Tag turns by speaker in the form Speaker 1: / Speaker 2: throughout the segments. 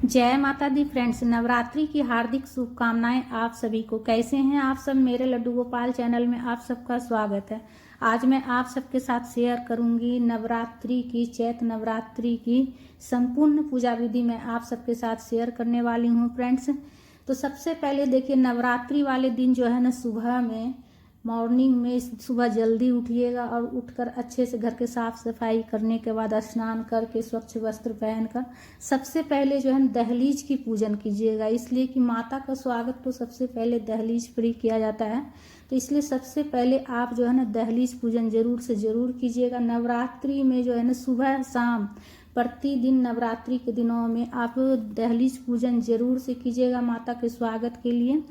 Speaker 1: जय माता दी फ्रेंड्स, नवरात्रि की हार्दिक शुभकामनाएं आप सभी को। कैसे हैं आप सब? मेरे लड्डू गोपाल चैनल में आप सबका स्वागत है। आज मैं आप सबके साथ शेयर करूंगी नवरात्रि की, चैत्र नवरात्रि की संपूर्ण पूजा विधि मैं आप सबके साथ शेयर करने वाली हूं फ्रेंड्स। तो सबसे पहले देखिए, नवरात्रि वाले दिन जो है ना, सुबह में मॉर्निंग में सुबह जल्दी उठिएगा और उठकर अच्छे से घर के साफ सफाई करने के बाद स्नान करके स्वच्छ वस्त्र पहनकर सबसे पहले जो है दहलीज की पूजन कीजिएगा। इसलिए कि माता का स्वागत तो सबसे पहले दहलीज पर ही किया जाता है, तो इसलिए सबसे पहले आप जो है ना दहलीज पूजन जरूर से जरूर कीजिएगा। नवरात्रि में जो है ना सुबह शाम प्रतिदिन नवरात्रि के दिनों में आप दहलीज पूजन जरूर से कीजिएगा माता के स्वागत के लिए।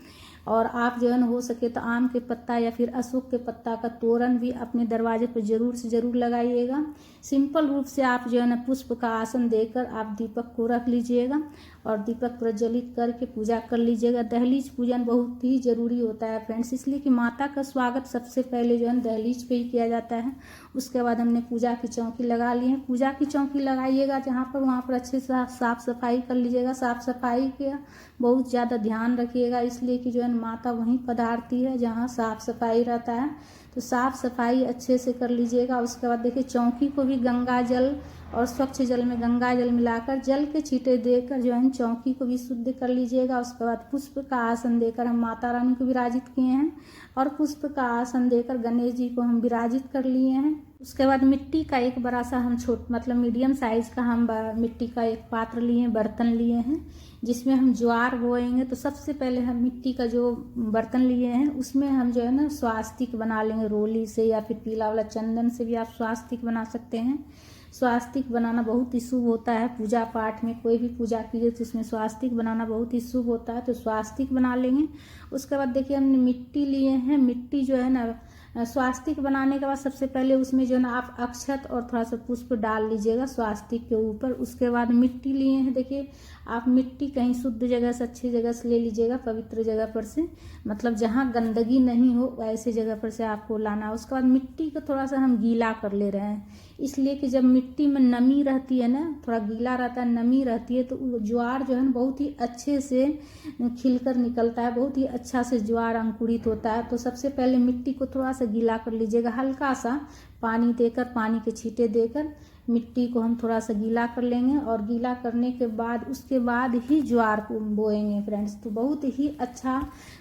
Speaker 1: और आप जो है ना हो सके तो आम के पत्ता या फिर अशोक के पत्ता का तोरण भी अपने दरवाजे पर जरूर से जरूर लगाइएगा। सिंपल रूप से आप जो है ना पुष्प का आसन देकर आप दीपक को रख लीजिएगा और दीपक प्रज्वलित करके पूजा कर लीजिएगा। दहलीज पूजन बहुत ही जरूरी होता है फ्रेंड्स, इसलिए कि माता का स्वागत सबसे पहले जो है दहलीज पे ही किया जाता है। उसके बाद हमने पूजा की चौकी लगा ली है। पूजा की चौकी लगाइएगा जहाँ पर, वहाँ पर अच्छे से साफ सफाई कर लीजिएगा। साफ सफाई का बहुत ज़्यादा ध्यान रखिएगा, इसलिए कि जो है माता वहीं पधारती है जहाँ साफ सफाई रहता है। तो साफ सफाई अच्छे से कर लीजिएगा। उसके बाद देखिए, चौकी को भी गंगा जल और स्वच्छ जल में गंगा जल मिलाकर जल के छींटे देकर जो है चौकी को भी शुद्ध कर लीजिएगा। उसके बाद पुष्प का आसन देकर हम माता रानी को विराजित किए हैं और पुष्प का आसन देकर गणेश जी को हम विराजित कर लिए हैं। उसके बाद मिट्टी का एक बड़ा सा हम मतलब मीडियम साइज का हम मिट्टी का एक पात्र लिए हैं, बर्तन लिए हैं, जिसमें हम ज्वार बोएंगे। तो सबसे पहले हम मिट्टी का जो बर्तन लिए हैं उसमें हम जो है ना स्वास्तिक बना लेंगे रोली से, या फिर पीला वाला चंदन से भी आप स्वास्तिक बना सकते हैं। स्वास्तिक बनाना बहुत ही शुभ होता है पूजा पाठ में। कोई भी पूजा कीजिए तो इसमें स्वास्तिक बनाना बहुत ही शुभ होता है, तो स्वास्तिक बना लेंगे। उसके बाद देखिए, हमने मिट्टी लिए हैं। मिट्टी जो है ना स्वास्तिक बनाने के बाद सबसे पहले उसमें जो है ना आप अक्षत और थोड़ा सा पुष्प डाल लीजिएगा स्वास्तिक के ऊपर। उसके बाद मिट्टी लिए हैं। देखिए, आप मिट्टी कहीं शुद्ध जगह से, अच्छी जगह से ले लीजिएगा, पवित्र जगह पर से, मतलब जहाँ गंदगी नहीं हो ऐसे जगह पर से आपको लाना है। उसके बाद मिट्टी को थोड़ा सा हम गीला कर ले रहे हैं, इसलिए कि जब मिट्टी में नमी रहती है ना, थोड़ा गीला रहता है, नमी रहती है, तो ज्वार जो है ना बहुत ही अच्छे से खिलकर निकलता है, बहुत ही अच्छा से ज्वार अंकुरित होता है। तो सबसे पहले मिट्टी को थोड़ा सा गीला कर लीजिएगा, हल्का सा पानी देकर, पानी के छींटे देकर मिट्टी को हम थोड़ा सा गीला कर लेंगे। और गीला करने के बाद उसके बाद ही ज्वार को बोएंगे फ्रेंड्स, तो बहुत ही अच्छा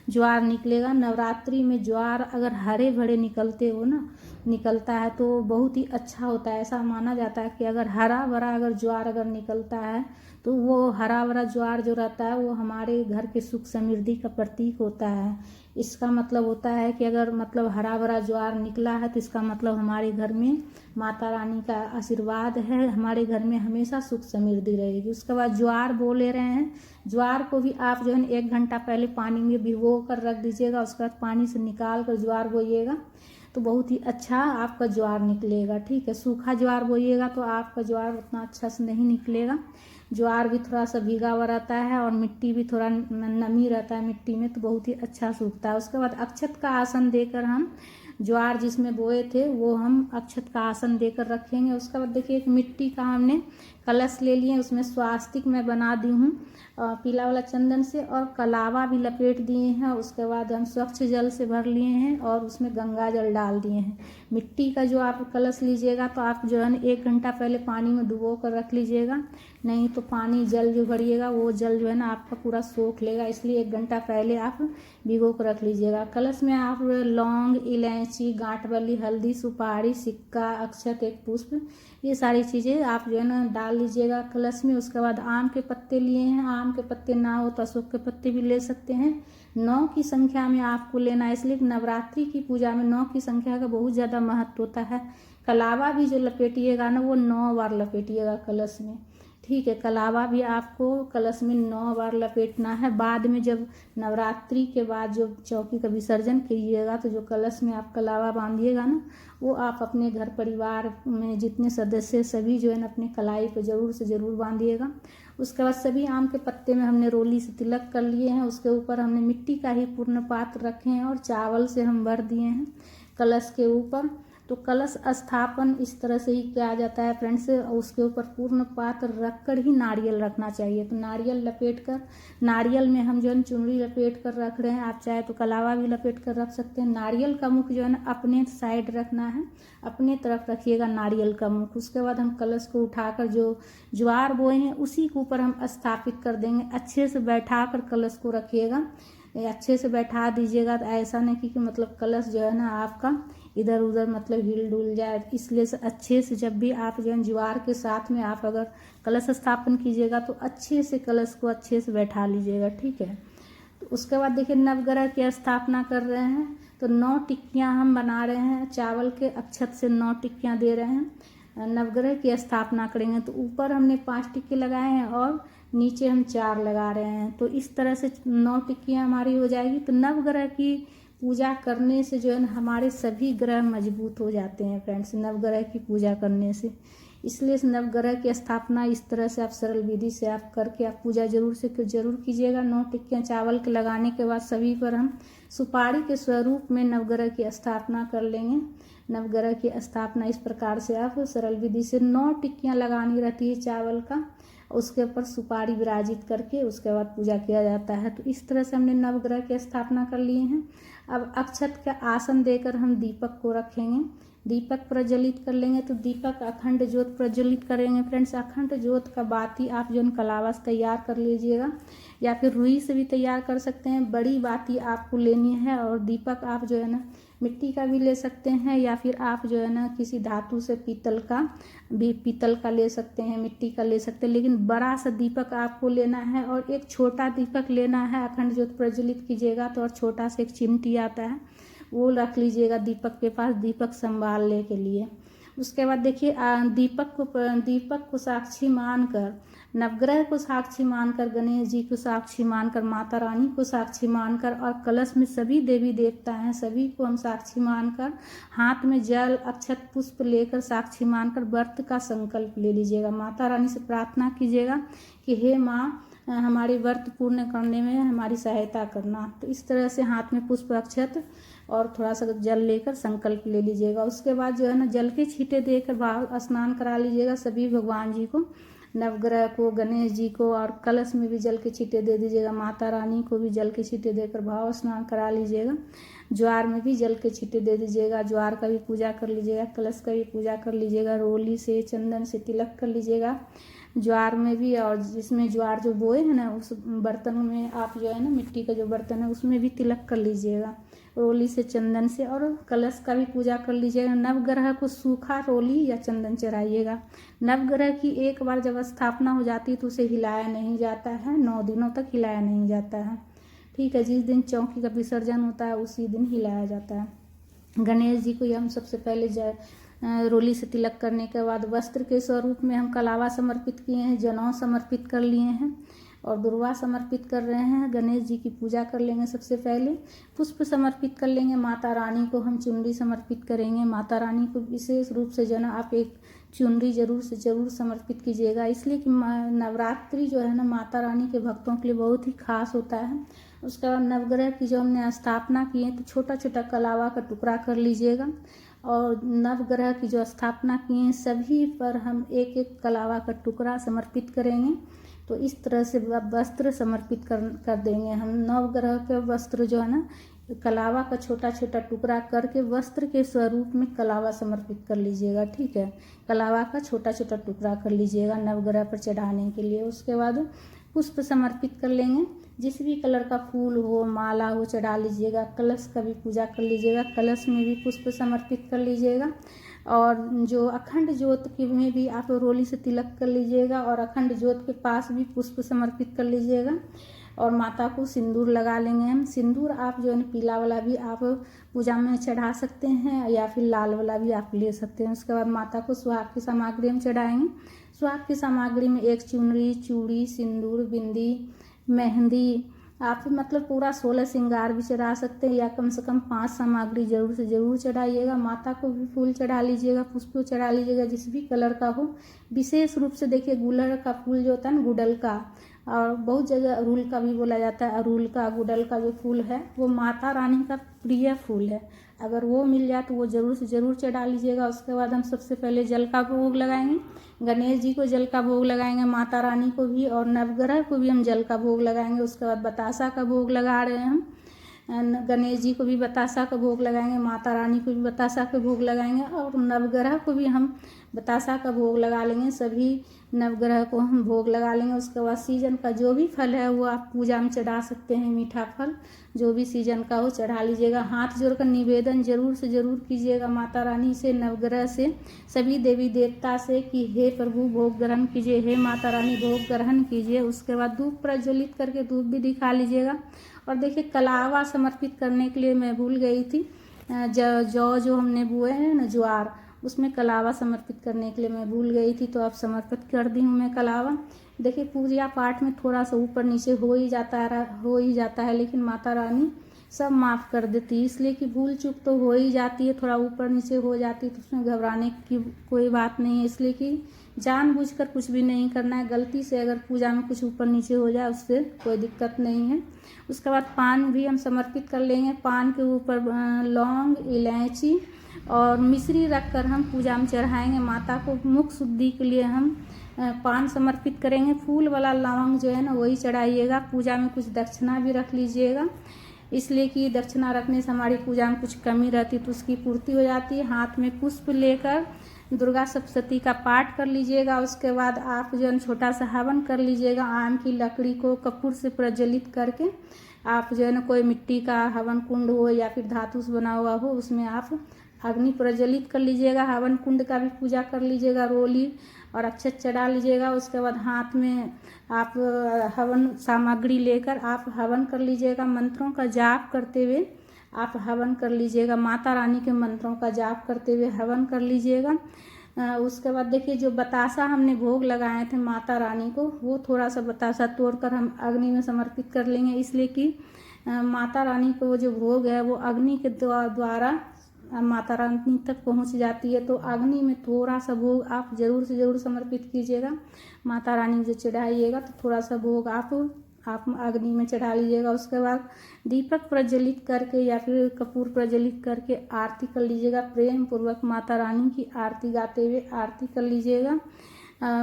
Speaker 1: ज्वार निकलेगा। नवरात्रि में ज्वार अगर हरे भरे निकलता है तो बहुत ही अच्छा होता है। ऐसा माना जाता है कि अगर हरा भरा अगर ज्वार अगर निकलता है तो वो हरा भरा ज्वार जो रहता है वो हमारे घर के सुख समृद्धि का प्रतीक होता है। इसका मतलब होता है कि अगर मतलब हरा भरा ज्वार निकला है तो इसका मतलब हमारे घर में माता रानी का आशीर्वाद है, हमारे घर में हमेशा सुख समृद्धि रहेगी। उसके बाद ज्वार बो ले रहे हैं। ज्वार को भी आप जो है 1 घंटा पहले पानी में भिगो कर रख दीजिएगा। उसके बाद पानी से निकाल कर ज्वार बोइएगा तो बहुत ही अच्छा आपका ज्वार निकलेगा। ठीक है, सूखा ज्वार बोइएगा तो आपका ज्वार उतना अच्छा से नहीं निकलेगा। ज्वार भी थोड़ा सा भीगा हुआ रहता है और मिट्टी भी थोड़ा नमी रहता है मिट्टी में, तो बहुत ही अच्छा सूखता है। उसके बाद अक्षत का आसन देकर हम ज्वार जिसमें बोए थे वो हम अक्षत का आसन देकर रखेंगे। उसके बाद देखिए, एक मिट्टी का हमने कलश ले लिए, उसमें स्वास्तिक मैं बना दी हूँ पीला वाला चंदन से, और कलावा भी लपेट दिए हैं। उसके बाद हम स्वच्छ जल से भर लिए हैं और उसमें गंगा जल डाल दिए हैं। मिट्टी का जो आप कलश लीजिएगा तो आप जो है 1 घंटा पहले पानी में डुबो कर रख लीजिएगा, नहीं तो पानी जल जो भरिएगा वो जल जो है ना आपका पूरा सोख लेगा, इसलिए 1 घंटा पहले आप भिगो कर रख लीजिएगा। कलश में आप लौंग, इलायची, गांठ वाली हल्दी, सुपारी, सिक्का, अक्षत, एक पुष्प, ये सारी चीज़ें आप जो है ना डाल लीजिएगा कलश में। उसके बाद आम के पत्ते लिए हैं। आम के पत्ते ना हो तो अशोक के पत्ते भी ले सकते हैं। 9 की संख्या में आपको लेना है, इसलिए नवरात्रि की पूजा में 9 की संख्या का बहुत ज़्यादा महत्व होता है। कलावा भी जो लपेटिएगा ना वो 9 बार लपेटिएगा कलश में। ठीक है, कलावा भी आपको कलश में 9 बार लपेटना है। बाद में जब नवरात्रि के बाद जो चौकी का विसर्जन कीजिएगा तो जो कलश में आप कलावा बांधिएगा ना, वो आप अपने घर परिवार में जितने सदस्य सभी जो है ना अपने कलाई पर जरूर से जरूर बांधिएगा। उसके बाद सभी आम के पत्ते में हमने रोली से तिलक कर लिए हैं। उसके ऊपर हमने मिट्टी का ही पूर्ण पात्र रखे हैं और चावल से हम भर दिए हैं कलश के ऊपर। तो कलश स्थापन इस तरह से ही किया जाता है फ्रेंड्स। उसके ऊपर पूर्ण पात्र रखकर ही नारियल रखना चाहिए। तो नारियल लपेट कर, नारियल में हम जो है चुनरी लपेट कर रख रहे हैं, आप चाहे तो कलावा भी लपेट कर रख सकते हैं। नारियल का मुख जो है ना अपने साइड रखना है, अपने तरफ रखिएगा नारियल का मुख। उसके बाद हम कलश को उठाकर जो ज्वार बोए हैं उसी के ऊपर हम स्थापित कर देंगे। अच्छे से बैठा कर कलश को रखिएगा, अच्छे से बैठा दीजिएगा। तो ऐसा नहीं कि मतलब कलश जो है ना आपका इधर उधर मतलब हिल डुल जाए, इसलिए से अच्छे से जब भी आप जो है ज्वार के साथ में आप अगर कलश स्थापन कीजिएगा तो अच्छे से कलश को अच्छे से बैठा लीजिएगा, ठीक है। तो उसके बाद देखिए नवग्रह की स्थापना कर रहे हैं, तो 9 टिक्कियाँ हम बना रहे हैं। चावल के अक्षत से 9 टिक्कियाँ दे रहे हैं। नवग्रह की स्थापना करेंगे तो ऊपर हमने 5 टिक्के लगाए हैं और नीचे हम 4 लगा रहे हैं। तो इस तरह से 9 टिक्कियाँ हमारी हो जाएगी। तो नवग्रह की पूजा करने से जो है ना हमारे सभी ग्रह मजबूत हो जाते हैं फ्रेंड्स, नवग्रह की पूजा करने से। इसलिए इस नवग्रह की स्थापना इस तरह से आप सरल विधि से आप करके आप पूजा जरूर कीजिएगा। 9 टिक्कियाँ चावल के लगाने के बाद सभी पर हम सुपारी के स्वरूप में नवग्रह की स्थापना कर लेंगे। नवग्रह की स्थापना इस प्रकार से आप सरल विधि से 9 टिक्कियाँ लगानी रहती है चावल का, उसके ऊपर सुपारी विराजित करके उसके बाद पूजा किया जाता है। तो इस तरह से हमने नवग्रह की स्थापना कर लिए हैं। अब अक्षत का आसन देकर हम दीपक को रखेंगे, दीपक प्रज्वलित कर लेंगे। तो दीपक अखंड ज्योत प्रज्वलित करेंगे फ्रेंड्स। अखंड ज्योत का बाती आप जो है कलावा से तैयार कर लीजिएगा या फिर रुई से भी तैयार कर सकते हैं। बड़ी बाती आपको लेनी है और दीपक आप जो है ना मिट्टी का भी ले सकते हैं या फिर आप जो है ना किसी धातु से पीतल का ले सकते हैं, मिट्टी का ले सकते हैं, लेकिन बड़ा सा दीपक आपको लेना है और एक छोटा दीपक लेना है। अखंड ज्योत प्रज्वलित कीजिएगा तो और छोटा सा एक चिमटी आता है वो रख लीजिएगा दीपक के पास, दीपक संभालने के लिए। उसके बाद देखिए दीपक को साक्षी मानकर, नवग्रह को साक्षी मानकर, गणेश जी को साक्षी मानकर, माता रानी को साक्षी मानकर और कलश में सभी देवी देवता हैं सभी को हम साक्षी मानकर हाथ में जल अक्षत पुष्प लेकर साक्षी मानकर व्रत का संकल्प ले लीजिएगा। माता रानी से प्रार्थना कीजिएगा कि हे माँ हमारी व्रत पूर्ण करने में हमारी सहायता करना। तो इस तरह से हाथ में पुष्प अक्षत और थोड़ा सा जल लेकर संकल्प ले लीजिएगा। उसके बाद जो है ना जल के छींटे देकर भाव स्नान करा लीजिएगा सभी भगवान जी को, नवग्रह को, गणेश जी को, और कलश में भी जल के छींटे दे दीजिएगा। माता रानी को भी जल के छींटे देकर भाव स्नान करा लीजिएगा। ज्वार में भी जल के छींटे दे दीजिएगा, ज्वार का भी पूजा कर लीजिएगा, कलश का भी पूजा कर लीजिएगा। रोली से चंदन से तिलक कर लीजिएगा ज्वार में भी, और जिसमें ज्वार जो बोए हैं ना उस बर्तन में आप जो है ना मिट्टी का जो बर्तन है उसमें भी तिलक कर लीजिएगा रोली से चंदन से, और कलश का भी पूजा कर लीजिएगा। नवग्रह को सूखा रोली या चंदन चढ़ाइएगा। नवग्रह की एक बार जब स्थापना हो जाती है तो उसे हिलाया नहीं जाता है, 9 दिनों तक हिलाया नहीं जाता है, ठीक है। जिस दिन चौकी का विसर्जन होता है उसी दिन हिलाया जाता है। गणेश जी को हम सबसे पहले रोली से तिलक करने के बाद वस्त्र के स्वरूप में हम कलावा समर्पित किए हैं, जनेऊ समर्पित कर लिए हैं और दुर्वा समर्पित कर रहे हैं। गणेश जी की पूजा कर लेंगे सबसे पहले, पुष्प समर्पित कर लेंगे। माता रानी को हम चुनरी समर्पित करेंगे। माता रानी को विशेष रूप से जो है ना आप एक चुनरी जरूर समर्पित कीजिएगा, इसलिए कि नवरात्रि जो है ना माता रानी के भक्तों के लिए बहुत ही खास होता है। उसके बाद नवग्रह की जो हमने स्थापना की है तो छोटा छोटा कलावा का टुकड़ा कर लीजिएगा और नवग्रह की जो स्थापना की है सभी पर हम एक एक कलावा का टुकड़ा समर्पित करेंगे। तो इस तरह से वस्त्र समर्पित कर देंगे हम। नवग्रह के वस्त्र जो है ना कलावा का छोटा छोटा टुकड़ा करके वस्त्र के स्वरूप में कलावा समर्पित कर लीजिएगा, ठीक है। कलावा का छोटा छोटा टुकड़ा कर लीजिएगा नवग्रह पर चढ़ाने के लिए। उसके बाद पुष्प समर्पित कर लेंगे, जिस भी कलर का फूल हो माला हो चढ़ा लीजिएगा। कलश का भी पूजा कर लीजिएगा, कलश में भी पुष्प समर्पित कर लीजिएगा। और जो अखंड ज्योत की में भी आप रोली से तिलक कर लीजिएगा और अखंड ज्योत के पास भी पुष्प समर्पित कर लीजिएगा। और माता को सिंदूर लगा लेंगे हम। सिंदूर आप जो है पीला वाला भी आप पूजा में चढ़ा सकते हैं या फिर लाल वाला भी आप ले सकते हैं। उसके बाद माता को सुहाग की सामग्री हम चढ़ाएंगे। सुहाग की सामग्री में एक चुनरी, चूड़ी, सिंदूर, बिंदी, मेहंदी, आप मतलब पूरा 16 श्रृंगार भी चढ़ा सकते हैं या कम से कम 5 सामग्री जरूर से जरूर चढ़ाइएगा। माता को भी फूल चढ़ा लीजिएगा, पुष्प चढ़ा लीजिएगा जिस भी कलर का हो। विशेष रूप से देखिए गुलर का फूल जो होता है ना गुड़ल का, और बहुत जगह अड़हुल का भी बोला जाता है। अड़हुल का, गुड़हल का जो फूल है वो माता रानी का प्रिय फूल है। अगर वो मिल जाए तो वो ज़रूर से ज़रूर चढ़ा लीजिएगा। उसके बाद हम सबसे पहले जल का भोग लगाएंगे। गणेश जी को जल का भोग लगाएंगे, माता रानी को भी, और नवग्रह को भी हम जल का भोग लगाएंगे। उसके बाद बतासा का भोग लगा रहे हैं हम। गणेश जी को भी बतासा का भोग लगाएंगे, माता रानी को भी बतासा का भोग लगाएंगे, और नवग्रह को भी हम बतासा का भोग लगा लेंगे। सभी नवग्रह को हम भोग लगा लेंगे। उसके बाद सीजन का जो भी फल है वो आप पूजा में चढ़ा सकते हैं। मीठा फल जो भी सीजन का हो चढ़ा लीजिएगा। हाथ जोड़कर निवेदन जरूर से ज़रूर कीजिएगा माता रानी से, नवग्रह से, सभी देवी देवता से कि हे प्रभु भोग ग्रहण कीजिए, हे माता रानी भोग ग्रहण कीजिए। उसके बाद धूप प्रज्वलित करके धूप भी दिखा लीजिएगा। और देखिए कलावा समर्पित करने के लिए मैं भूल गई थी। जौ जो हमने बोए हैं ना, ज्वार, उसमें कलावा समर्पित करने के लिए मैं भूल गई थी, तो अब समर्पित कर दी हूँ मैं कलावा। देखिए पूजा पाठ में थोड़ा सा ऊपर नीचे हो ही जाता है, लेकिन माता रानी सब माफ़ कर देती है। इसलिए कि भूल चूक तो हो ही जाती है, थोड़ा ऊपर नीचे हो जाती है, तो उसमें घबराने की कोई बात नहीं है। इसलिए कि जानबूझकर कुछ भी नहीं करना है। गलती से अगर पूजा में कुछ ऊपर नीचे हो जाए उससे कोई दिक्कत नहीं है। उसके बाद पान भी हम समर्पित कर लेंगे। पान के ऊपर लौंग, इलायची और मिश्री रखकर हम पूजा में चढ़ाएंगे। माता को मुख शुद्धि के लिए हम पान समर्पित करेंगे। फूल वाला लौंग जो है ना वही चढ़ाइएगा। पूजा में कुछ दक्षिणा भी रख लीजिएगा, इसलिए कि दक्षिणा रखने से हमारी पूजा में कुछ कमी रहती तो उसकी पूर्ति हो जाती है। हाथ में पुष्प लेकर दुर्गा सप्तशती का पाठ कर लीजिएगा। उसके बाद आप जो है छोटा सा हवन कर लीजिएगा। आम की लकड़ी को कपूर से प्रज्वलित करके आप जो है ना कोई मिट्टी का हवन कुंड हो या फिर धातु से बना हुआ हो, उसमें आप अग्नि प्रज्वलित कर लीजिएगा। हवन कुंड का भी पूजा कर लीजिएगा, रोली और अक्षत चढ़ा लीजिएगा। उसके बाद हाथ में आप हवन सामग्री लेकर आप हवन कर लीजिएगा। मंत्रों का जाप करते हुए आप हवन कर लीजिएगा। माता रानी के मंत्रों का जाप करते हुए हवन कर लीजिएगा। उसके बाद देखिए जो बतासा हमने भोग लगाए थे माता रानी को, वो थोड़ा सा बतासा तोड़कर हम अग्नि में समर्पित कर लेंगे। इसलिए कि माता रानी को जो भोग है वो अग्नि के द्वारा माता रानी तक पहुंच जाती है। तो अग्नि में थोड़ा सा भोग आप जरूर से ज़रूर समर्पित कीजिएगा। माता रानी जो चढ़ाइएगा तो थोड़ा सा भोग आप अग्नि में चढ़ा लीजिएगा। उसके बाद दीपक प्रज्वलित करके या फिर कपूर प्रज्वलित करके आरती कर लीजिएगा। प्रेम पूर्वक माता रानी की आरती गाते हुए आरती कर लीजिएगा।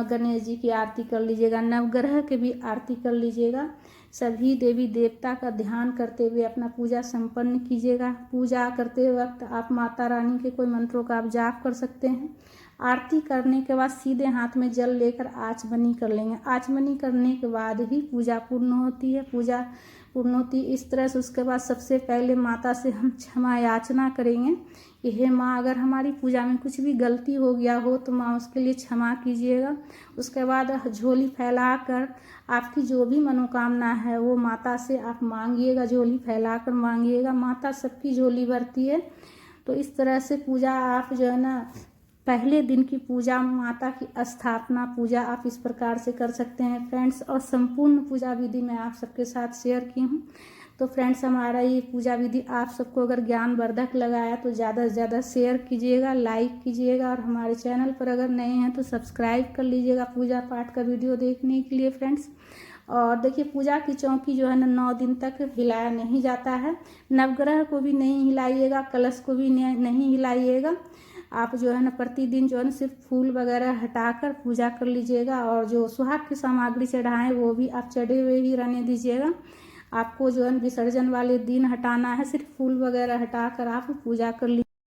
Speaker 1: गणेश जी की आरती कर लीजिएगा। नवग्रह के भी आरती कर लीजिएगा। सभी देवी देवता का ध्यान करते हुए अपना पूजा संपन्न कीजिएगा। पूजा करते वक्त आप माता रानी के कोई मंत्रों का आप जाप कर सकते हैं। आरती करने के बाद सीधे हाथ में जल लेकर आचमनी कर लेंगे। आचमनी करने के बाद ही पूजा पूर्ण होती है। पूजा पूर्ण होती है इस तरह से। उसके बाद सबसे पहले माता से हम क्षमा याचना करेंगे कि हे माँ, अगर हमारी पूजा में कुछ भी गलती हो गया हो तो माँ उसके लिए क्षमा कीजिएगा। उसके बाद झोली फैलाकर आपकी जो भी मनोकामना है वो माता से आप मांगिएगा। झोली फैलाकर मांगिएगा, माता सबकी झोली भरती है। तो इस तरह से पूजा आप जो है ना, पहले दिन की पूजा, माता की स्थापना पूजा आप इस प्रकार से कर सकते हैं फ्रेंड्स। और संपूर्ण पूजा विधि मैं आप सबके साथ शेयर की हूँ। तो फ्रेंड्स हमारा ये पूजा विधि आप सबको अगर ज्ञानवर्धक लगाया तो ज़्यादा से ज़्यादा शेयर कीजिएगा, लाइक कीजिएगा, और हमारे चैनल पर अगर नए हैं तो सब्सक्राइब कर लीजिएगा पूजा पाठ का वीडियो देखने के लिए फ्रेंड्स। और देखिए पूजा की चौकी जो है ना 9 दिन तक हिलाया नहीं जाता है। नवग्रह को भी नहीं हिलाइएगा, कलश को भी नहीं हिलाइएगा। आप जो है ना प्रतिदिन जो है ना सिर्फ फूल वगैरह हटाकर पूजा कर लीजिएगा। और जो सुहाग की सामग्री चढ़ाएं वो भी आप चढ़े हुए ही रहने दीजिएगा। आपको जो है विसर्जन वाले दिन हटाना है, सिर्फ फूल वगैरह हटाकर आप पूजा कर लीजिए।